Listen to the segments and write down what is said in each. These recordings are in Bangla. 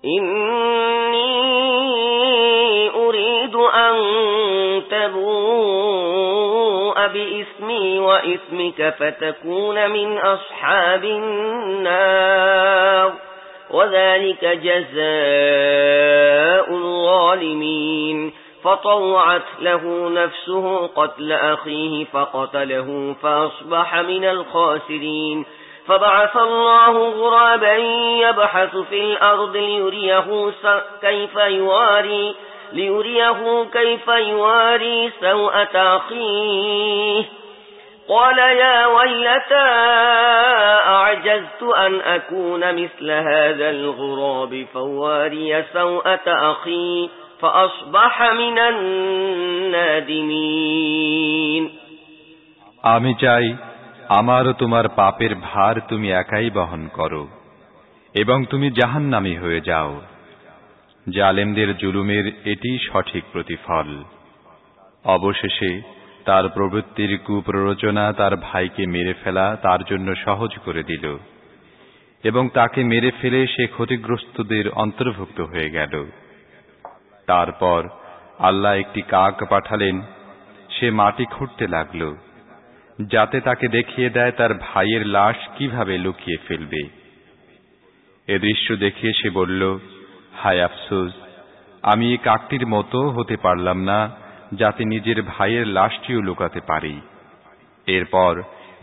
إني أريد أن تبوء بإثمي وإثمك فتكون من أصحاب النار وذلك جزاء الظالمين فطوعت له نفسه قتل أخيه فقتله فأصبح من الخاسرين فبعث الله غرابا يبحث في الأرض ليريه كيف يواري سوءة أخيه قال يا ويلتى أعجزت أن أكون مثل هذا الغراب فواري سوءة أخي فأصبح من النادمين আমি চাই আমার ও তোমার পাপের ভার তুমি একাই বহন করো এবং তুমি জাহান্নামী হয়ে যাও। জালেমদের জুলুমের এটি সঠিক প্রতিফল। অবশেষে তার প্রবৃত্তির কুপ্ররোচনা তার ভাইকে মেরে ফেলা তার জন্য সহজ করে দিল এবং তাকে মেরে ফেলে সে ক্ষতিগ্রস্তদের অন্তর্ভুক্ত হয়ে গেল। তারপর আল্লাহ একটি কাক পাঠালেন, সে মাটি খুঁড়তে লাগল যাতে তাকে দেখিয়ে দেয় তার ভাইয়ের লাশ কিভাবে লুকিয়ে ফেলবে। এ দৃশ্য দেখে সে বলল, হায় আফসোস, আমি এই কাকটির মতো হতে পারলাম না যাতে নিজের ভাইয়ের লাশটিও লুকাতে পারি। এরপর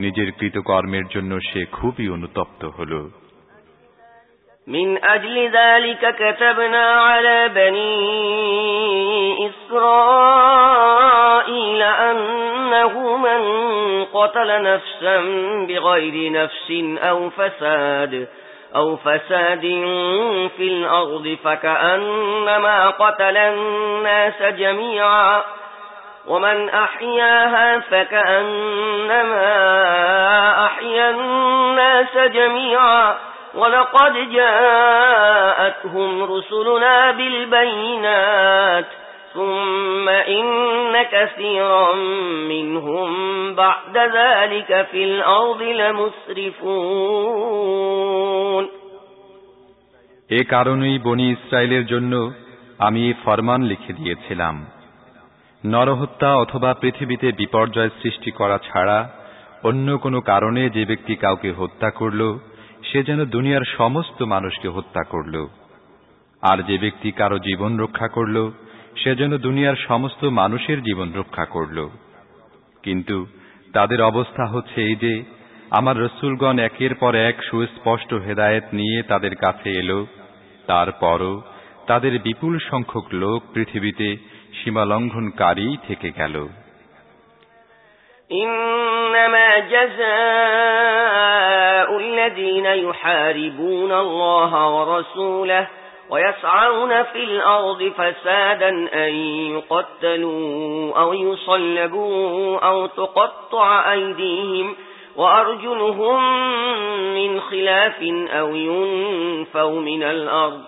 নিজের কৃতকর্মের জন্য সে খুবই অনুতপ্ত হল। من أجل ذلك كتبنا على بني إسرائيل أنه من قتل نفسا بغير نفس أو فساد في الأرض فكأنما قتل الناس جميعا ومن أحياها فكأنما أحيا الناس جميعا ولقد جاءتهم رسلنا بالبينات ثم إن كثيرا منهم بعد ذلك في الأرض لمسرفون এ কারণেই বনি ইসরায়েলের জন্য আমি এই ফরমান লিখে দিয়েছিলাম, নরহত্যা অথবা পৃথিবীতে বিপর্যয় সৃষ্টি করা ছাড়া অন্য কোনো কারণে যে ব্যক্তি কাউকে হত্যা করল সে যেন দুনিয়ার সমস্ত মানুষকে হত্যা করল, আর যে ব্যক্তি কারো জীবন রক্ষা করল সে যেন দুনিয়ার সমস্ত মানুষের জীবন রক্ষা করল। কিন্তু তাদের অবস্থা হচ্ছে এই যে, আমার রসূলগণ একের পর এক সুস্পষ্ট হেদায়েত নিয়ে তাদের কাছে এলো, তারপরও তাদের বিপুল সংখ্যক লোক পৃথিবীতে সীমালঙ্ঘনকারী থেকে গেল। إنما جزاء الذين يحاربون الله ورسوله ويسعون في الأرض فسادا أن يقتلوا أو يصلبوا أو تقطع أيديهم وأرجلهم من خلاف أو ينفوا من الأرض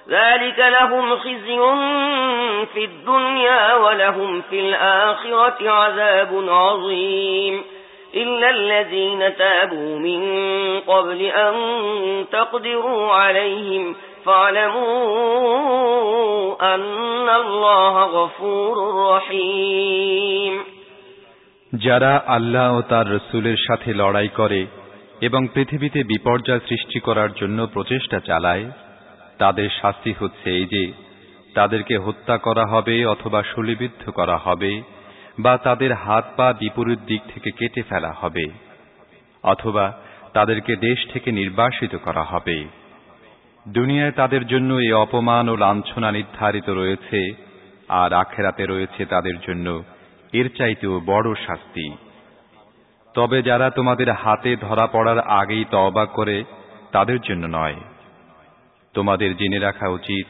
ذلك لهم خزي في الدنيا ولهم في الآخرة عذاب عظيم إلا الذين تابوا من قبل أن تقدروا عليهم فاعلموا أن الله غفور رحيم যারা আল্লাহ ও তার রাসূলের সাথে লড়াই করে এবং পৃথিবীতে বিপর্যয় সৃষ্টি করার জন্য প্রচেষ্টা চালায়, তাদের শাস্তি হচ্ছে এই যে তাদেরকে হত্যা করা হবে অথবা শূলিবিদ্ধ করা হবে বা তাদের হাত পা বিপরীত দিক থেকে কেটে ফেলা হবে অথবা তাদেরকে দেশ থেকে নির্বাসিত করা হবে। দুনিয়ায় তাদের জন্য এই অপমান ও লাঞ্ছনা নির্ধারিত রয়েছে, আর আখিরাতে রয়েছে তাদের জন্য এর চাইতেও বড় শাস্তি। তবে যারা তোমাদের হাতে ধরা পড়ার আগেই তওবা করে তাদের জন্য নয়। তোমাদের জেনে রাখা উচিত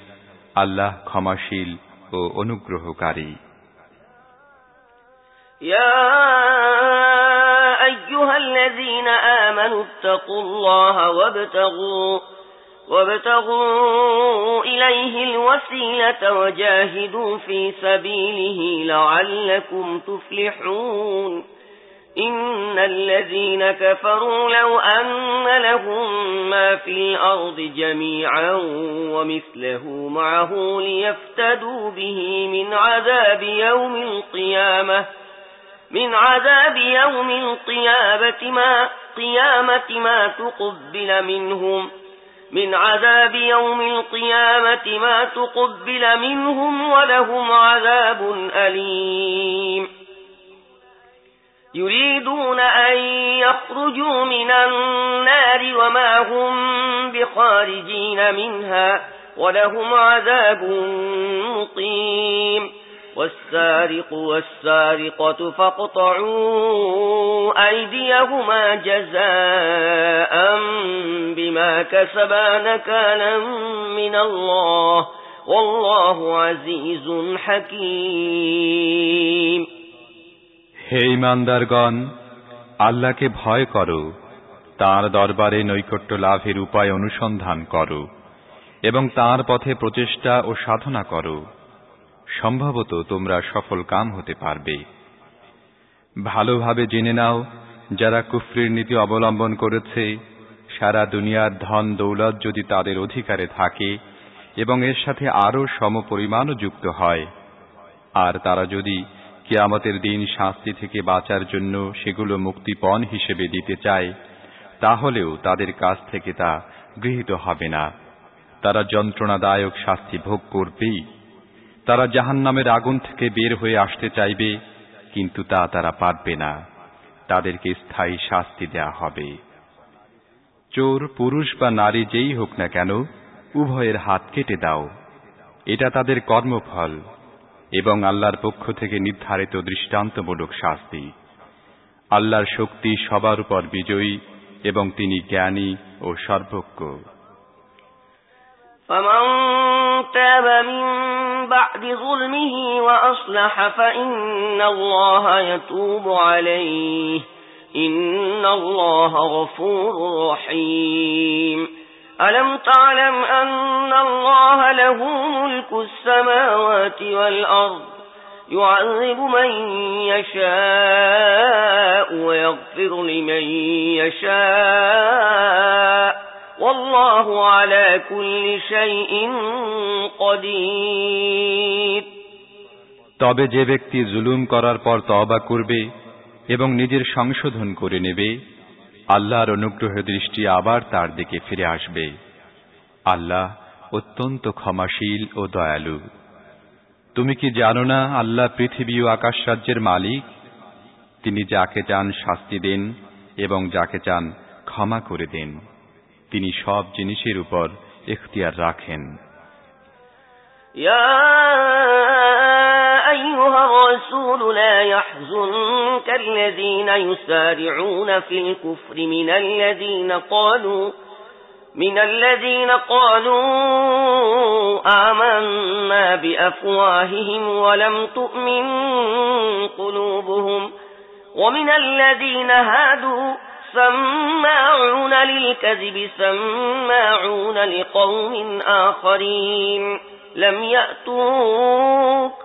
আল্লাহ ক্ষমাশীল ও অনুগ্রহকারী। ইয়া আইয়ুহাল্লাযীনা আমানু ইত্তাকুল্লাহা وابتغوا إليه الوسيلة وجاهدوا في سبيله لعلكم تفلحون إن الذين كفروا لو أن لهم ما في الأرض جميعا ومثله معه ليفتدوا به من عذاب يوم القيامة ما تقبل منهم ولهم عذاب أليم يريدون أن يخرجوا من النار وما هم بخارجين منها ولهم عذاب مقيم والسارق والسارقة فاقطعوا أيديهما جزاء بما كسبا نكالا من الله والله عزيز حكيم হে ঈমানদারগণ, আল্লাহকে ভয় করো, তাঁর দরবারে নৈকট্য লাভের উপায় অনুসন্ধান করো এবং তাঁর পথে প্রচেষ্টা ও সাধনা করো। সম্ভবত তোমরা সফল কাম হতে পারবে। ভালোভাবে জেনে নাও, যারা কুফরির নীতি অবলম্বন করেছে, সারা দুনিয়ার ধন দৌলত যদি তাদের অধিকারে থাকে এবং এর সাথে আরও সমপরিমাণও যুক্ত হয়, আর তারা যদি কিয়ামতের দিন শাস্তি থেকে বাঁচার জন্য সেগুলো মুক্তিপণ হিসেবে দিতে চায়, তাহলেও তাদের কাছ থেকে তা গৃহীত হবে না। তারা যন্ত্রণাদায়ক শাস্তি ভোগ করবেই। তারা জাহান্নামের আগুন থেকে বের হয়ে আসতে চাইবে, কিন্তু তা তারা পারবে না। তাদেরকে স্থায়ী শাস্তি দেয়া হবে। চোর পুরুষ বা নারী যেই হোক না কেন, উভয়ের হাত কেটে দাও। এটা তাদের কর্মফল এবং আল্লাহর পক্ষ থেকে নির্ধারিত দৃষ্টান্তমূলক শাস্তি। আল্লাহর শক্তি সবার উপর বিজয়ী এবং তিনি জ্ঞানী ও সর্বজ্ঞ। فمن تاب من بعد ظلمه وأصلح فإن الله يتوب عليه إن الله غفور رحيم ألم تعلم أن الله له ملك السماوات والأرض يعذب من يشاء ويغفر لمن يشاء والله على كل شيء قدير। তবে যে ব্যক্তি জুলুম করার পর তওবা করবে এবং নিজের সংশোধন করে নেবে, আল্লাহর অনুগ্রহ দৃষ্টি আবার তার দিকে ফিরে আসবে। আল্লাহ অত্যন্ত ক্ষমাশীল ও দয়ালু। তুমি কি জানো না আল্লাহ পৃথিবী ও আকাশ রাজ্যের মালিক? তিনি যাকে চান শাস্তি দেন এবং যাকে চান ক্ষমা করে দেন। তিনি সব জিনিসের উপর ইখতিয়ার রাখেন। ইয়া আইয়ুহার রাসূল লা ইয়াহযুনকাল্লাযীনা ইউসারিউনা ফিল কুফরি মিনাল্লাযীনা ক্বালু আমান্না বিআফওয়াহিহিম ওয়া লাম তু'মিন কুলুবুহুম ওয়া মিনাল্লাযীনা হাদু سماعون للكذب سماعون لقوم آخرين لم يأتوك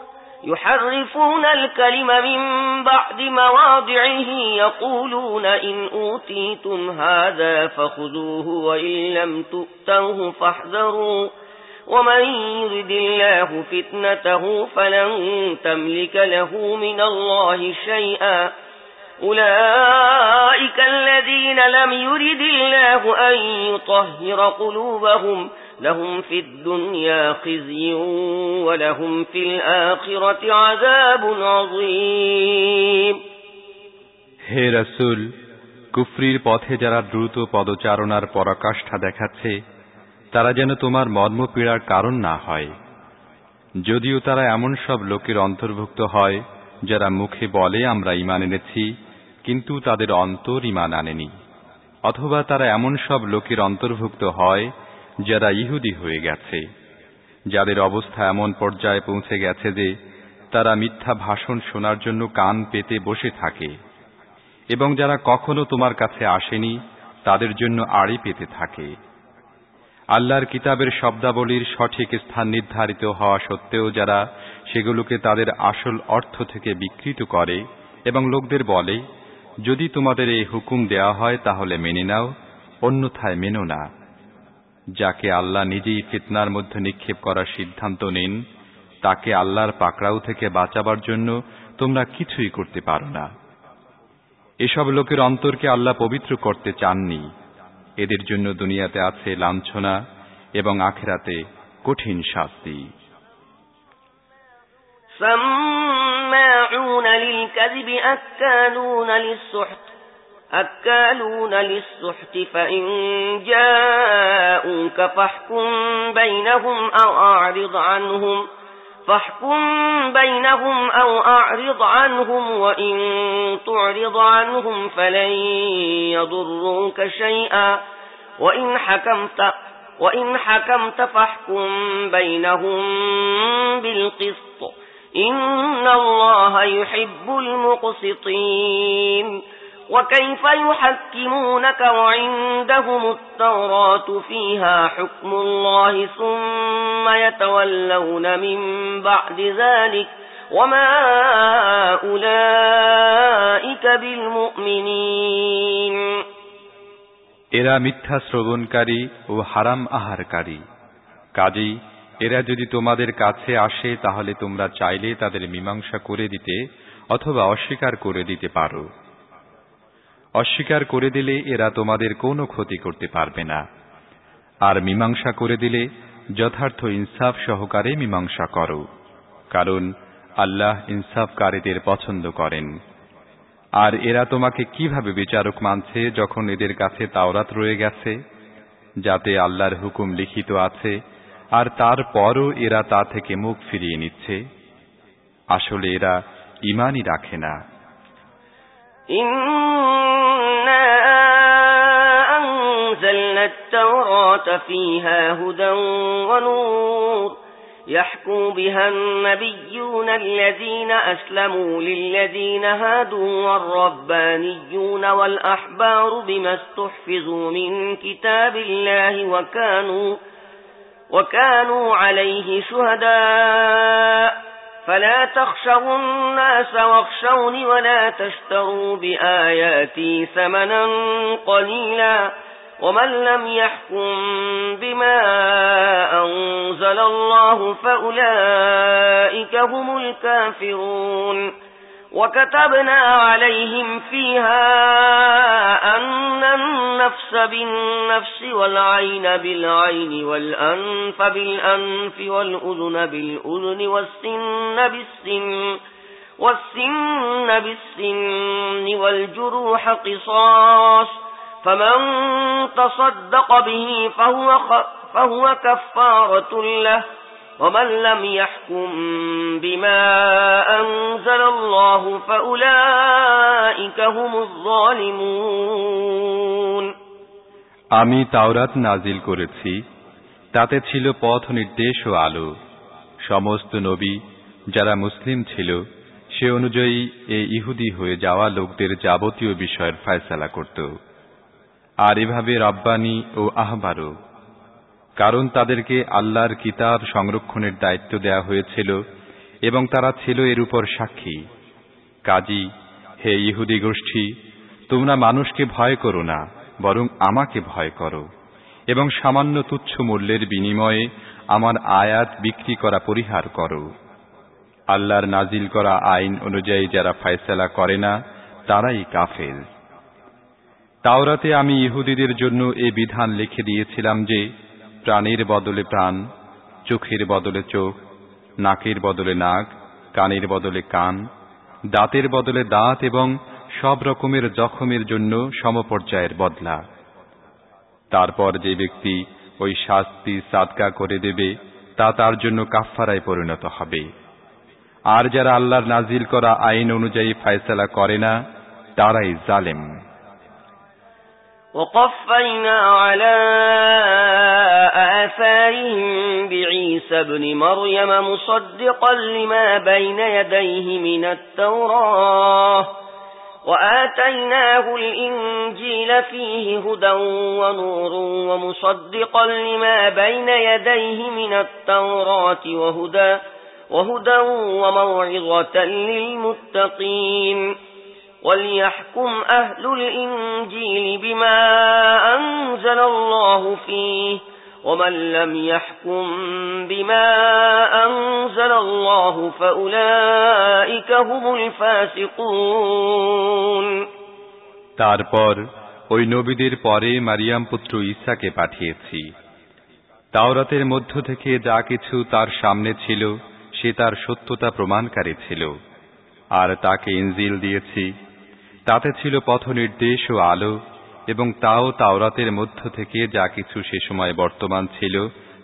يحرفون الكلم من بعد مواضعه يقولون إن أوتيتم هذا فخذوه وإن لم تؤتوه فاحذروا ومن يرد الله فتنته فلن تملك له من الله شيئا أولئك الذين لم يرد الله أن يطهر قلوبهم لهم في الدنيا خزي ولهم في الآخرة عذاب عظيم। হে রাসূল, কুফরির পথে যারা দ্রুত পদচারণার পরাকাষ্ঠা দেখাচ্ছে, তারা যেন তোমার মর্মপীড়ার কারণ না হয়। যদিও তারা এমন সব লোকের অন্তর্ভুক্ত হয় যারা মুখে বলে আমরা ঈমান এনেছি, কিন্তু তাদের অন্তর ঈমান আনেনি, অথবা তারা এমন সব লোকের অন্তর্ভুক্ত হয় যারা ইহুদি হয়ে গেছে, যাদের অবস্থা এমন পর্যায়ে পৌঁছে গেছে যে তারা মিথ্যা ভাষণ শোনার জন্য কান পেতে বসে থাকে, এবং যারা কখনো তোমার কাছে আসেনি তাদের জন্য আড়ি পেতে থাকে। আল্লাহর কিতাবের শব্দাবলীর সঠিক স্থান নির্ধারিত হওয়া সত্ত্বেও যারা সেগুলোকে তাদের আসল অর্থ থেকে বিকৃত করে এবং লোকদের বলে যদি তোমাদের এই হুকুম দেওয়া হয় তাহলে মেনে নাও, অন্যথায় মেনো না। যাকে আল্লাহ নিজেই ফিতনার মধ্যে নিক্ষেপ করার সিদ্ধান্ত নেন, তাকে আল্লাহর পাকড়াও থেকে বাঁচাবার জন্য তোমরা কিছুই করতে পারো না। এসব লোকের অন্তরকে আল্লাহ পবিত্র করতে চাননি। এদের জন্য দুনিয়াতে আছে লাঞ্ছনা এবং আখিরাতে কঠিন শাস্তি। سماعون للكذب أكالون للسحت فإن جاءوك فاحكم بينهم أو أعرض عنهم وإن تعرض عنهم فلن يضروك شيئا وإن حكمت فاحكم بينهم بالقسط إن الله يحب المقسطين وكيف يحكمونك وعندهم التوراة فيها حكم الله ثم يتولون من بعد ذلك وما أولئك بالمؤمنين এরা মিথ্যা শ্রবণকারী ও হারাম আহারকারী। কাজেই এরা যদি তোমাদের কাছে আসে তাহলে তোমরা চাইলে তাদের মীমাংসা করে দিতে অথবা অস্বীকার করে দিতে পারো। অস্বীকার করে দিলে এরা তোমাদের কোনো ক্ষতি করতে পারবে না, আর মীমাংসা করে দিলে যথার্থ ইনসাফ সহকারে মীমাংসা করো, কারণ আল্লাহ ইনসাফকারীদের পছন্দ করেন। আর এরা তোমাকে কিভাবে বিচারক মানছে যখন এদের কাছে তাওরাত রয়ে গেছে, যাতে আল্লাহর হুকুম লিখিত আছে, আর তারপরও এরা তা থেকে মুখ ফিরিয়ে নিচ্ছে। আসলে এরা ঈমানই রাখে না। إنا أنزلنا التوراة فيها هدى ونور يحكم بها النبيون الذين أسلموا للذين هادوا والربانيون والأحبار بما استحفظوا من كتاب الله وكانوا عليه شهداء فلا تخشوا الناس واخشوني ولا تشتروا بآياتي ثمنا قليلا ومن لم يحكم بما أنزل الله فأولئك هم الكافرون وكتبنا عليهم فيها أن النفس بالنفس والعين بالعين والأنف بالأنف والأذن بالأذن والسن بالسن والجروح قصاص فمن تصدق به فهو كفارة له ومن لم يحكم بما أنزل الله فأولئك هم الظالمون আমি তাওরাত নাজিল করেছি, তাতে ছিল পথ নির্দেশ ও আলো। সমস্ত নবী যারা মুসলিম ছিল সে অনুযায়ী এই ইহুদি হয়ে যাওয়া লোকদের যাবতীয় বিষয়ের ফয়সালা করত, আর এভাবে রব্বানী ও আহবারও, কারণ তাদেরকে আল্লাহর কিতাব সংরক্ষণের দায়িত্ব দেয়া হয়েছিল এবং তারা ছিল এর উপর সাক্ষী। কাজী হে ইহুদি গোষ্ঠী, তোমরা মানুষকে ভয় করো না, বরং আমাকে ভয় করো এবং সামান্য তুচ্ছ মূল্যের বিনিময়ে আমার আয়াত বিক্রি করা পরিহার করো। আল্লাহর নাজিল করা আইন অনুযায়ী যারা ফয়সালা করে না তারাই কাফের। তাওরাতে আমি ইহুদিদের জন্য এই বিধান লিখে দিয়েছিলাম যে প্রাণীর বদলে প্রাণ, চোখের বদলে চোখ, নাকের বদলে নাক, কানের বদলে কান, দাঁতের বদলে দাঁত এবং সব রকমের জখমের জন্য সমপর্যায়ের বদলা। তারপর যে ব্যক্তি ওই শাস্তি সাদকা করে দেবে তা তার জন্য কাফফারায় পরিণত হবে। আর যারা আল্লাহর নাজিল করা আইন অনুযায়ী ফয়সালা করে না তারাই জালেম। وقفينا على آثارهم بعيسى ابن مريم مصدقا لما بين يديه من التوراة وآتيناه الإنجيل فيه هدى ونور ومصدقا لما بين يديه من التوراة وهدى وموعظة للمتقين وليحكم أهل الإنجيل بما أنزل الله فيه ومن لم يحكم بما أنزل الله فأولئك هم الفاسقون। তারপর ওই নবীদের পরে মারিয়াম পুত্র ঈসাকে পাঠিয়েছি। তাওরাতের মধ্য থেকে যা কিছু তার সামনে ছিল সে তার সত্যতা প্রমাণকারী ছিল, আর তাকে ইনজিল দিয়েছি, তাতে ছিল পথ নির্দেশ ও আলো, এবং তাও তাওরাতের মধ্য থেকে যা কিছু সে সময় বর্তমান ছিল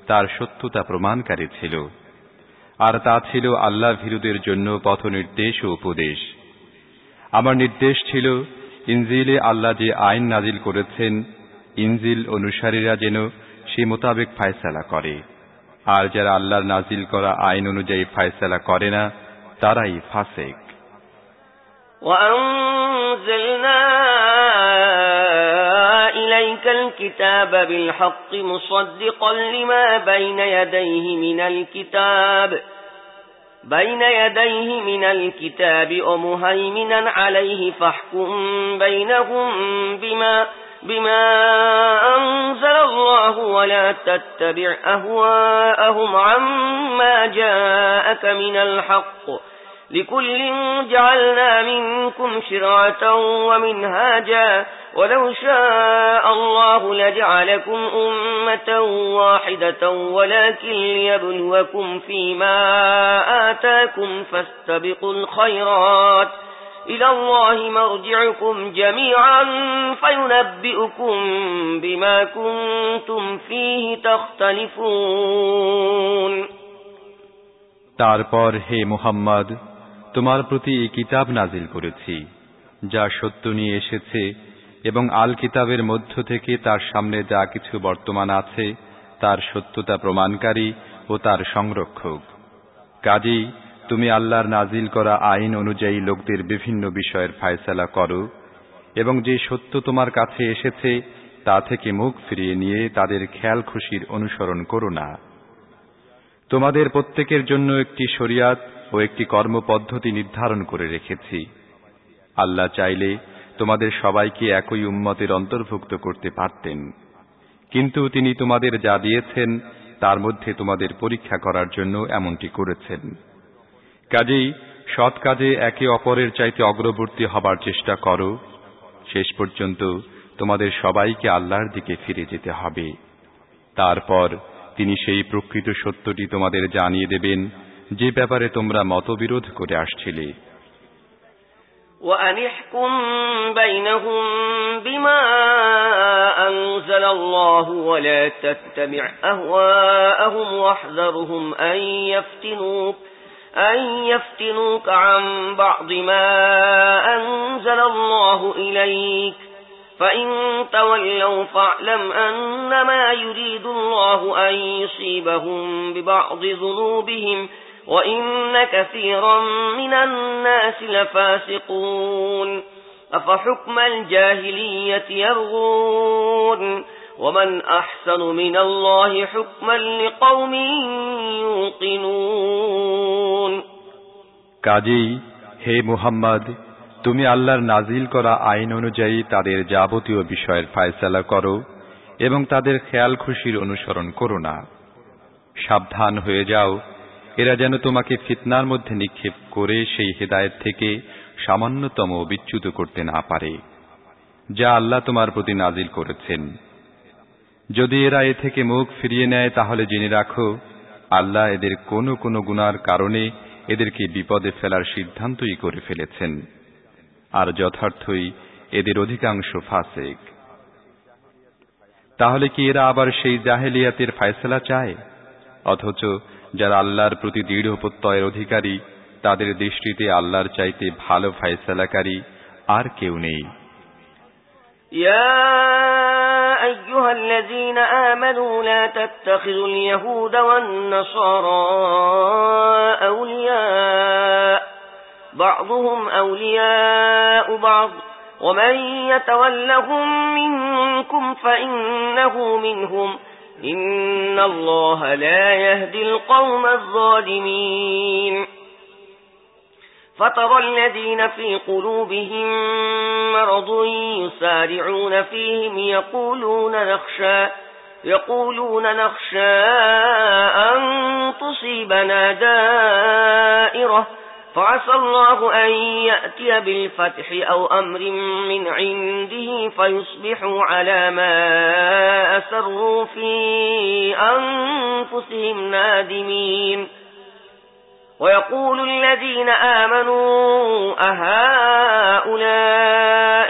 তার সত্যতা প্রমাণকারী ছিল, আর তা ছিল আল্লাহ ভীরুদের জন্য পথ নির্দেশ ও উপদেশ। আমার নির্দেশ ছিল ইনজিলে আল্লাহ যে আইন নাজিল করেছেন, ইনজিল অনুসারীরা যেন সে মোতাবেক ফায়সালা করে, আর যারা আল্লাহর নাজিল করা আইন অনুযায়ী ফায়সালা করে না তারাই ফাসিক। وأنزلنا إليك الكتاب بالحق مصدقا لما بين يديه من الكتاب ومهيمنا عليه فاحكم بينهم بما أنزل الله ولا تتبع أهواءهم عما جاءك من الحق لكل جعلنا منكم شرعة ومنهاجا ولو شاء الله لجعلكم أمة واحدة ولكن ليبلوكم فيما آتاكم فاستبقوا الخيرات إلى الله مرجعكم جميعا فينبئكم بما كنتم فيه تختلفون। তারপর হে মুহাম্মদ, তোমার প্রতি এই কিতাব নাজিল করেছি যা সত্য নিয়ে এসেছে, এবং আল কিতাবের মধ্য থেকে তার সামনে যা কিছু বর্তমান আছে তার সত্যতা প্রমাণকারী ও তার সংরক্ষক। কাজেই তুমি আল্লাহর নাজিল করা আইন অনুযায়ী লোকদের বিভিন্ন বিষয়ের ফায়সালা করো, এবং যে সত্য তোমার কাছে এসেছে তা থেকে মুখ ফিরিয়ে নিয়ে তাদের খেয়াল খুশির অনুসরণ করো না। তোমাদের প্রত্যেকের জন্য একটি শরিয়াত ও একটি কর্মপদ্ধতি নির্ধারণ করে রেখেছি। আল্লাহ চাইলে তোমাদের সবাইকে একই উম্মতের অন্তর্ভুক্ত করতে পারতেন, কিন্তু তিনি তোমাদের যা দিয়েছেন তার মধ্যে তোমাদের পরীক্ষা করার জন্য এমনটি করেছেন। কাজেই সৎ কাজে একে অপরের চাইতে অগ্রবর্তী হবার চেষ্টা করো। শেষ পর্যন্ত তোমাদের সবাইকে আল্লাহর দিকে ফিরে যেতে হবে। তারপর তিনি সেই প্রকৃত সত্যটি তোমাদের জানিয়ে দেবেন যে ব্যাপারে তোমরা মতবিরোধ করে আসছিলে। وأن احكم بينهم بما أنزل الله ولا تتبع أهواءهم واحذرهم أن يفتنوك عن بعض ما أنزل الله إليك فإن تولوا فاعلم أنما يريد الله أن يصيبهم ببعض ذنوبهم وإن كثيرا من الناس لفاسقون أفحكم الجاهلية يبغون ومن أحسن من الله حكما لقوم يوقنون। কাজেই হে মুহাম্মদ, তুমি আল্লাহর নাজিল করা আইন অনুযায়ী তাদের যাবতীয় বিষয়ের ফায়সালা করো এবং তাদের খেয়াল খুশির অনুসরণ করো না। সাবধান হয়ে যাও, এরা যেন তোমাকে ফিতনার মধ্যে নিক্ষেপ করে সেই হেদায়েত থেকে সামান্যতম বিচ্যুত করতে না পারে যা আল্লাহ তোমার প্রতি নাজিল করেছেন। যদি এরা এ থেকে মুখ ফিরিয়ে নেয় তাহলে জেনে রাখো আল্লাহ এদের কোনো কোনো গুনার কারণে এদেরকে বিপদে ফেলার সিদ্ধান্তই করে ফেলেছেন, আর যথার্থই এদের অধিকাংশ ফাসিক। তাহলে কি এরা আবার সেই জাহেলিয়াতের ফায়সালা চায়? অথচ যারা আল্লাহর প্রতি দৃঢ় প্রত্যয়ের অধিকারী তাদের দৃষ্টিতে আল্লাহর চাইতে ভালো ফায়সালাকারী আর কেউ নেই। ইয়া আইয়ুহাল্লাযীনা আমানু লা তাত্তাখিযুল ইয়াহুদা ওয়ান নাসারা আউলিয়া বা'যুহুম আউলিয়াউ বা'য ওয়া মান ইয়াতাওয়াল্লাহুম মিনকুম ফাইন্নাহু মিনহুম ইন্নাল্লাহা লা ইয়াহদিল কওমাজ যালিমিন। فترى الذين في قلوبهم مرض يسارعون فيهم يقولون نخشى أن تصيبنا دائرة فعسى الله أن يأتي بالفتح أو أمر من عنده فيصبحوا على ما أسروا في أنفسهم نادمين ويقول الذين آمنوا أهؤلاء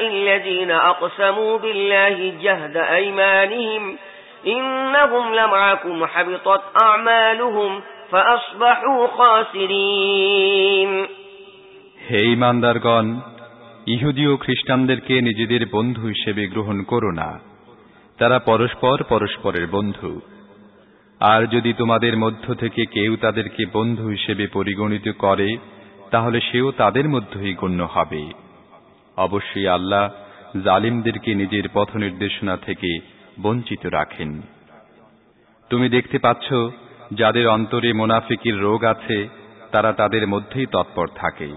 الذين أقسموا بالله جهد أيمانهم إنهم لمعكم حبطت أعمالهم فأصبحوا خاسرين হে ঈমানদারগণ, ইহুদি ও খ্রিস্টানদেরকে নিজেদের বন্ধু হিসেবে গ্রহণ করো না। তারা পরস্পরের বন্ধু। আর যদি তোমাদের মধ্য থেকে কেউ তাদেরকে বন্ধু হিসেবে পরিগণিত করে, তাহলে সেও তাদের মধ্যেই গণ্য হবে। অবশ্যই আল্লাহ জালিমদেরকে নিজের পথ নির্দেশনা থেকে বঞ্চিত রাখেন। তুমি দেখতে পাচ্ছ, যাদের অন্তরে মুনাফিকির রোগ আছে, তারা তাদের মধ্যেই তৎপর থাকে।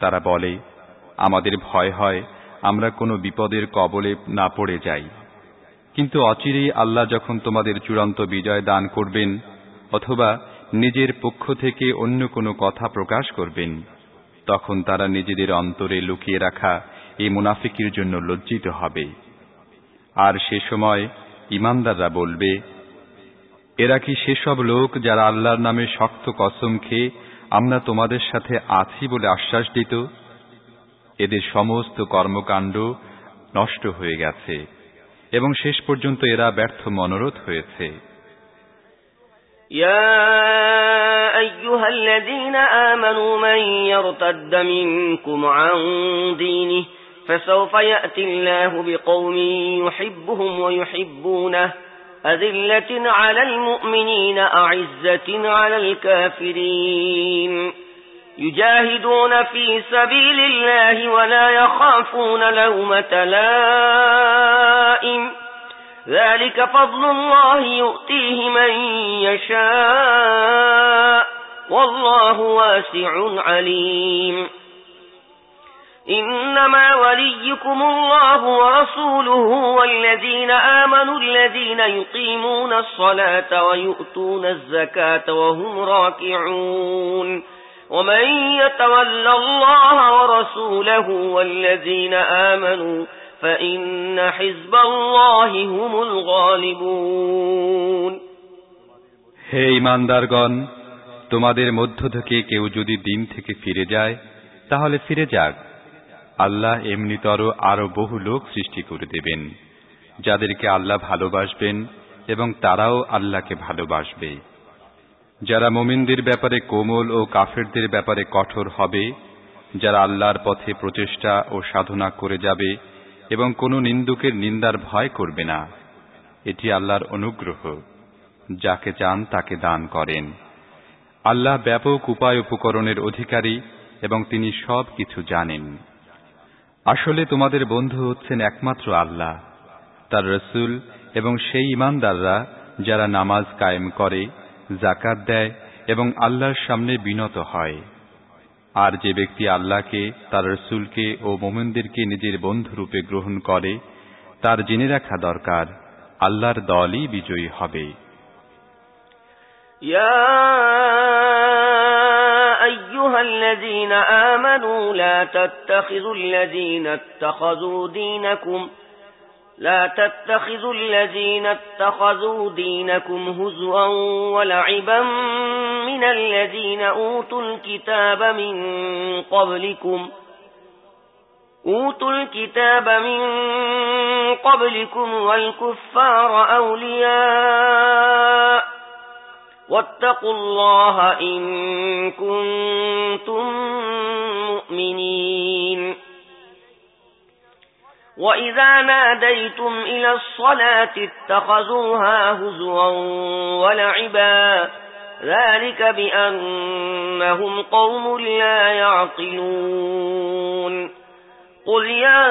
তারা বলে, আমাদের ভয় হয় আমরা কোনো বিপদের কবলে না পড়ে যাই। কিন্তু অচিরেই আল্লাহ যখন তোমাদের চূড়ান্ত বিজয় দান করবেন অথবা নিজের পক্ষ থেকে অন্য কোনো কথা প্রকাশ করবেন, তখন তারা নিজেদের অন্তরে লুকিয়ে রাখা এই মুনাফিকির জন্য লজ্জিত হবে। আর সে সময় ঈমানদাররা বলবে, এরা কি সেসব লোক যারা আল্লাহর নামে শক্ত কসম খেয়ে আমরা তোমাদের সাথে আছি বলে আশ্বাস দিত? এদের সমস্ত কর্মকাণ্ড নষ্ট হয়ে গেছে এবং শেষ পর্যন্ত এরা ব্যর্থ মনোরথ হয়েছে। ইয়া আইয়ুহাল্লাযীনা আমানু মান ইয়ারতাদ্দা মিনকুম আন দীনিহি ফাসাওফা ইয়াতিল্লাহু বিকওমিন ইউহিব্বুহুম ওয়া ইউহিব্বুনাহু আযিল্লাতিন আলাল মুমিনিনা আ'ইজ্জাতিন আলাল কাফিরিন يجاهدون في سبيل الله ولا يخافون لومة لائم ذلك فضل الله يؤتيه من يشاء والله واسع عليم إنما وليكم الله ورسوله والذين آمنوا الذين يقيمون الصلاة ويؤتون الزكاة وهم راكعون ومن يتول الله ورسوله والذين آمنوا فإن حزب الله هم الغالبون হে ঈমানদারগণ, তোমাদের মধ্য থেকে কেউ যদি দিন থেকে ফিরে যায় তাহলে ফিরে যাক। আল্লাহ এমনিতর আরো বহু লোক সৃষ্টি করে দেবেন যাদেরকে আল্লাহ ভালোবাসবেন এবং তারাও আল্লাহকে ভালোবাসবে। যারা মুমিনদের ব্যাপারে কোমল ও কাফেরদের ব্যাপারে কঠোর হবে, যারা আল্লাহর পথে প্রচেষ্টা ও সাধনা করে যাবে এবং কোনো নিন্দুকের নিন্দার ভয় করবে না, এটি আল্লাহর অনুগ্রহ। যাকে চান তাকে দান করেন। আল্লাহ ব্যাপক উপায় উপকরণের অধিকারী এবং তিনি সব কিছু জানেন। আসলে তোমাদের বন্ধু হচ্ছেন একমাত্র আল্লাহ, তার রাসূল এবং সেই ঈমানদাররা যারা নামাজ কায়েম করে, যাকাত দেয় এবং আল্লাহর সামনে বিনত হয়। আর যে ব্যক্তি আল্লাহকে, তার রাসূলকে ও মুমিনদেরকে নিজের বন্ধুরূপে গ্রহণ করে, তার জেনে রাখা দরকার আল্লাহর দলই বিজয়ী হবে। ইয়া আইয়ুহাল্লাযীনা আমানু লা تتخذوا الذين اتخذوا دينكم هزوا ولعبا من الذين أوتوا الكتاب من قبلكم والكفار أولياء واتقوا الله إن كنتم مؤمنين وَإِذَا نَادَيْتُمْ إِلَى الصَّلَاةِ اتَّخَذُوهَا هُزُوًا وَلَعِبًا ذَلِكَ بِأَنَّهُمْ قَوْمٌ لَا يَعْقِلُونَ قُلْ يَا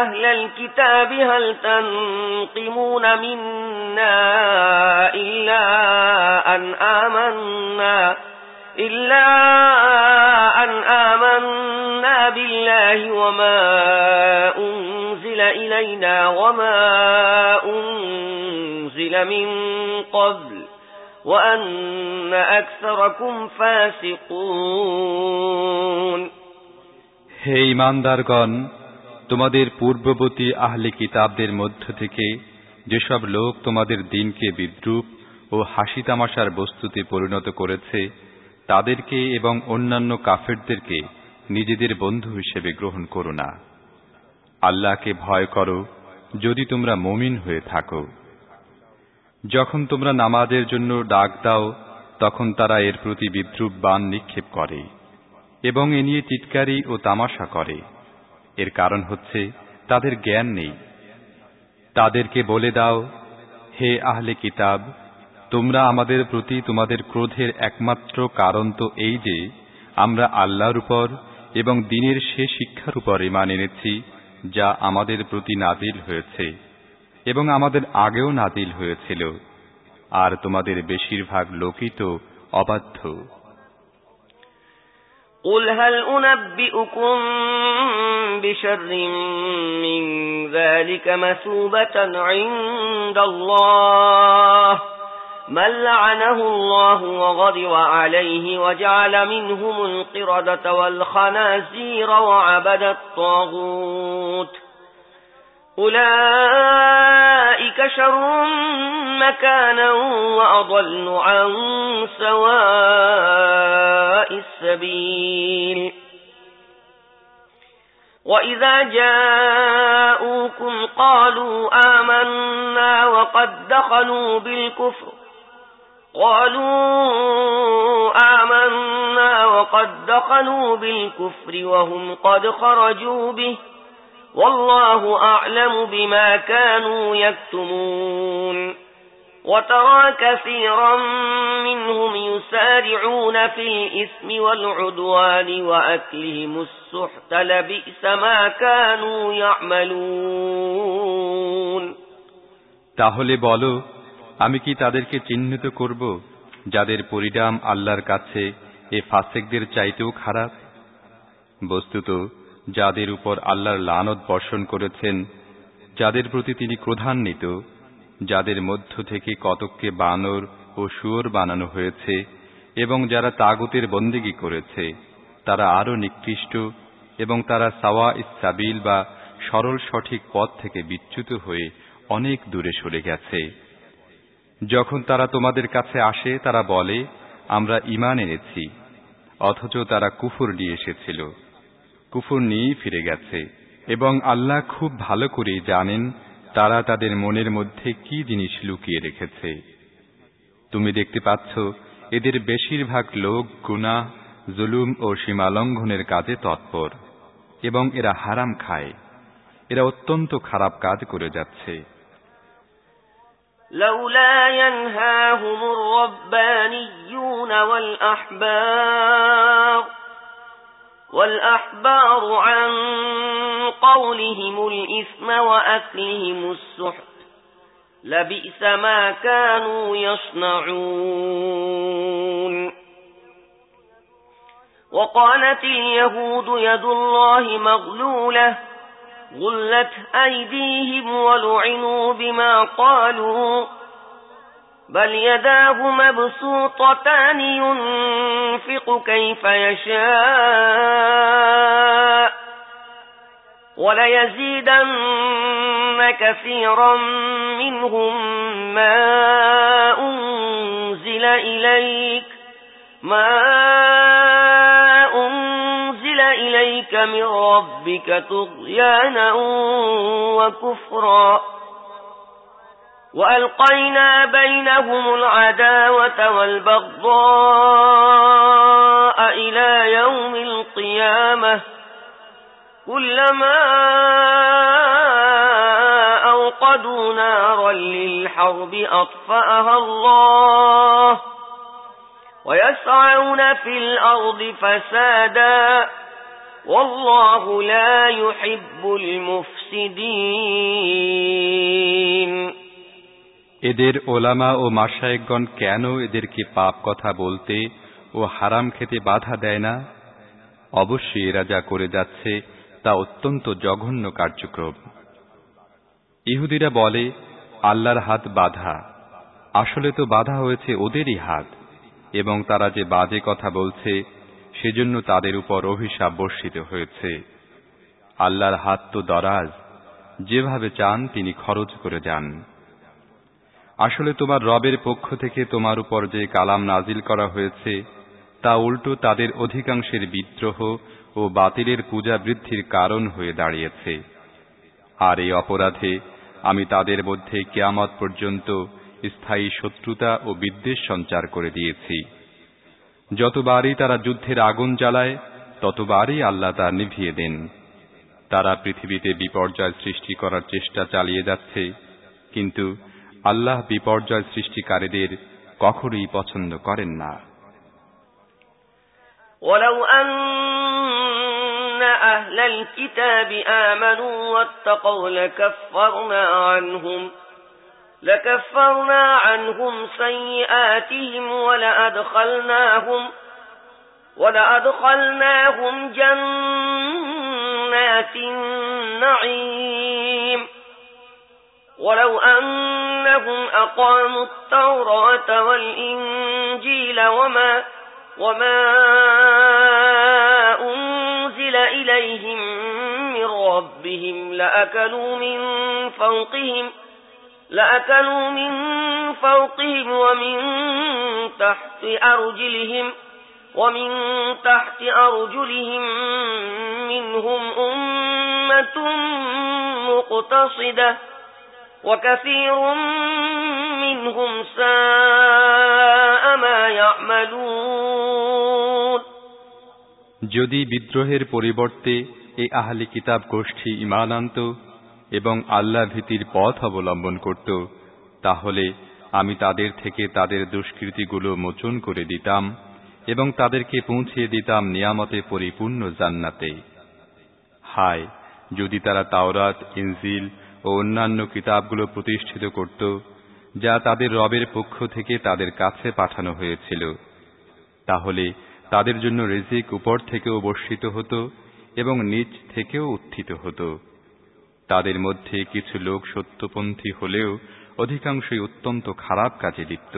أَهْلَ الْكِتَابِ هَلْ تَنقِمُونَ مِنَّا إِلَّا أَنْ إلا أن آمنا بالله وما أنزل إلينا وما أنزل من قبل وأن أكثركم فاسقون হে ঈমানদারগণ, তোমাদের পূর্ববর্তী আহলে কিতাবদের মধ্য থেকে যেসব লোক তোমাদের দ্বীনকে বিদ্রূপ ও হাসি তামাশার বস্তুতে পরিণত করেছে, তাদেরকে এবং অন্যান্য কাফেরদেরকে নিজেদের বন্ধু হিসেবে গ্রহণ করো না। আল্লাহকে ভয় করো যদি তোমরা মুমিন হয়ে থাকো। যখন তোমরা নামাজের জন্য ডাক দাও, তখন তারা এর প্রতি বিদ্রূপ বাণ নিক্ষেপ করে এবং এ নিয়ে টিটকারি ও তামাশা করে। এর কারণ হচ্ছে তাদের জ্ঞান নেই। তাদেরকে বলে দাও, হে আহলে কিতাব, তোমরা আমাদের প্রতি তোমাদের ক্রোধের একমাত্র কারণ তো এই যে আমরা আল্লাহর উপর এবং দ্বীনের সে শিক্ষার উপর ঈমান এনেছি যা আমাদের প্রতি নাজিল হয়েছে এবং আমাদের আগেও নাজিল হয়েছিল, আর তোমাদের বেশিরভাগ লোকই তো অবাধ্য। قل هل أنبئكم بشر من ذلك مثوبة عند الله من لعنه الله وغضب عليه وجعل منهم القردة والخنازير وعبد الطاغوت أولئك شر مكانا وأضل عن سواء السبيل وإذا جاءوكم قالوا آمنا وقد دخلوا بالكفر وهم قد خرجوا به والله أعلم بما كانوا يكتمون وترى كثيرا منهم يسارعون في الإثم والعدوان وأكلهم السحت لبئس ما كانوا يعملون তাহলে বলো, আমি কি তাদেরকে চিহ্নিত করব যাদের পরিণাম আল্লাহর কাছে এ ফাসিকদের চাইতেও খারাপ? বস্তুত যাদের উপর আল্লাহর লানত বর্ষণ করেছেন, যাদের প্রতি তিনি ক্রোধান্বিত, যাদের মধ্য থেকে কতককে বানর ও শুয়োর বানানো হয়েছে এবং যারা তাগুতের বন্দেগী করেছে, তারা আরো নিকৃষ্ট এবং তারা সাওয়া ইস-সাবিল বা সরল সঠিক পথ থেকে বিচ্যুত হয়ে অনেক দূরে সরে গেছে। যখন তারা তোমাদের কাছে আসে তারা বলে, আমরা ঈমান এনেছি, অথচ তারা কুফর নিয়ে এসেছিল, কুফর নিয়েই ফিরে গেছে এবং আল্লাহ খুব ভালো করেই জানেন তারা তাদের মনের মধ্যে কি জিনিস লুকিয়ে রেখেছে। তুমি দেখতে পাচ্ছ এদের বেশিরভাগ লোক গুনাহ, জুলুম ও সীমালঙ্ঘনের কাজে তৎপর এবং এরা হারাম খায়। এরা অত্যন্ত খারাপ কাজ করে যাচ্ছে। لولا ينهاهم الربانيون والأحبار عن قولهم الإثم وأكلهم السحت لبئس ما كانوا يصنعون وقالت اليهود يد الله مغلولة غلت أيديهم ولعنوا بما قالوا بل يداه مبسوطتان ينفق كيف يشاء وليزيدن كثيرا منهم ما أنزل إليك من ربك طغيانا وكفرا وألقينا بينهم العداوة والبغضاء إلى يوم القيامة كلما أوقدوا نارا للحرب أطفأها الله ويسعون في الأرض فسادا والله لا يحب المفسدين এদের ওলামা ও মাশায়েখগণ কেন এদেরকে পাপ কথা বলতে ও ও হারাম খেতে বাধা দেয় না? অবশ্যই এরা যা করে যাচ্ছে তা অত্যন্ত জঘন্য কার্যক্রম। ইহুদিরা বলে, আল্লাহর হাত বাঁধা। আসলে তো বাঁধা হয়েছে ওদেরই হাত, এবং তারা যে বাজে কথা বলছে সেজন্য তাদের উপর অভিশাপ বর্ষিত হয়েছে। আল্লাহর হাত তো দরাজ, যেভাবে চান তিনি খরচ করে যান। আসলে তোমার রবের পক্ষ থেকে তোমার উপর যে কালাম নাজিল করা হয়েছে তা উল্টো তাদের অধিকাংশের বিদ্রোহ ও বাতিলের পূজা বৃদ্ধির কারণ হয়ে দাঁড়িয়েছে। আর এই অপরাধে আমি তাদের মধ্যে কিয়ামত পর্যন্ত স্থায়ী শত্রুতা ও বিদ্বেষ সঞ্চার করে দিয়েছি। যতবারই তারা যুদ্ধের আগুন জ্বালায় ততবারই আল্লাহ তা নিভিয়ে দেন। তারা পৃথিবীতে বিপর্যয় সৃষ্টি করার চেষ্টা চালিয়ে যাচ্ছে, কিন্তু আল্লাহ বিপর্যয় সৃষ্টিকারীদের কখনোই পছন্দ করেন না। ولو أن أهل الكتاب آمنوا واتقوا لكفرنا عنهم سيئاتهم ولأدخلناهم جنات النعيم ولو أنهم أقاموا التوراة والإنجيل وما أنزل إليهم من ربهم لأكلوا من فوقهم ومن تحت أرجلهم منهم أمة مقتصدة وكثير منهم ساء ما يعملون। যদি বিদ্রোহের পরিবর্তে এই আহলি কিতাব গোষ্ঠী ঈমান আনত এবং আল্লাহ ভীতির পথ অবলম্বন করত, তাহলে আমি তাদের থেকে তাদের দুষ্কৃতিগুলো মোচন করে দিতাম এবং তাদেরকে পৌঁছিয়ে দিতাম নিয়ামতে পরিপূর্ণ জান্নাতে। হায়, যদি তারা তাওরাত, ইনজিল ও অন্যান্য কিতাবগুলো প্রতিষ্ঠিত করত যা তাদের রবের পক্ষ থেকে তাদের কাছে পাঠানো হয়েছিল, তাহলে তাদের জন্য রিজিক উপর থেকেও বর্ষিত হতো এবং নিচ থেকেও উত্থিত হতো। তাদের মধ্যে কিছু লোক সত্যপন্থী হলেও অধিকাংশই অত্যন্ত খারাপ কাজে লিপ্ত।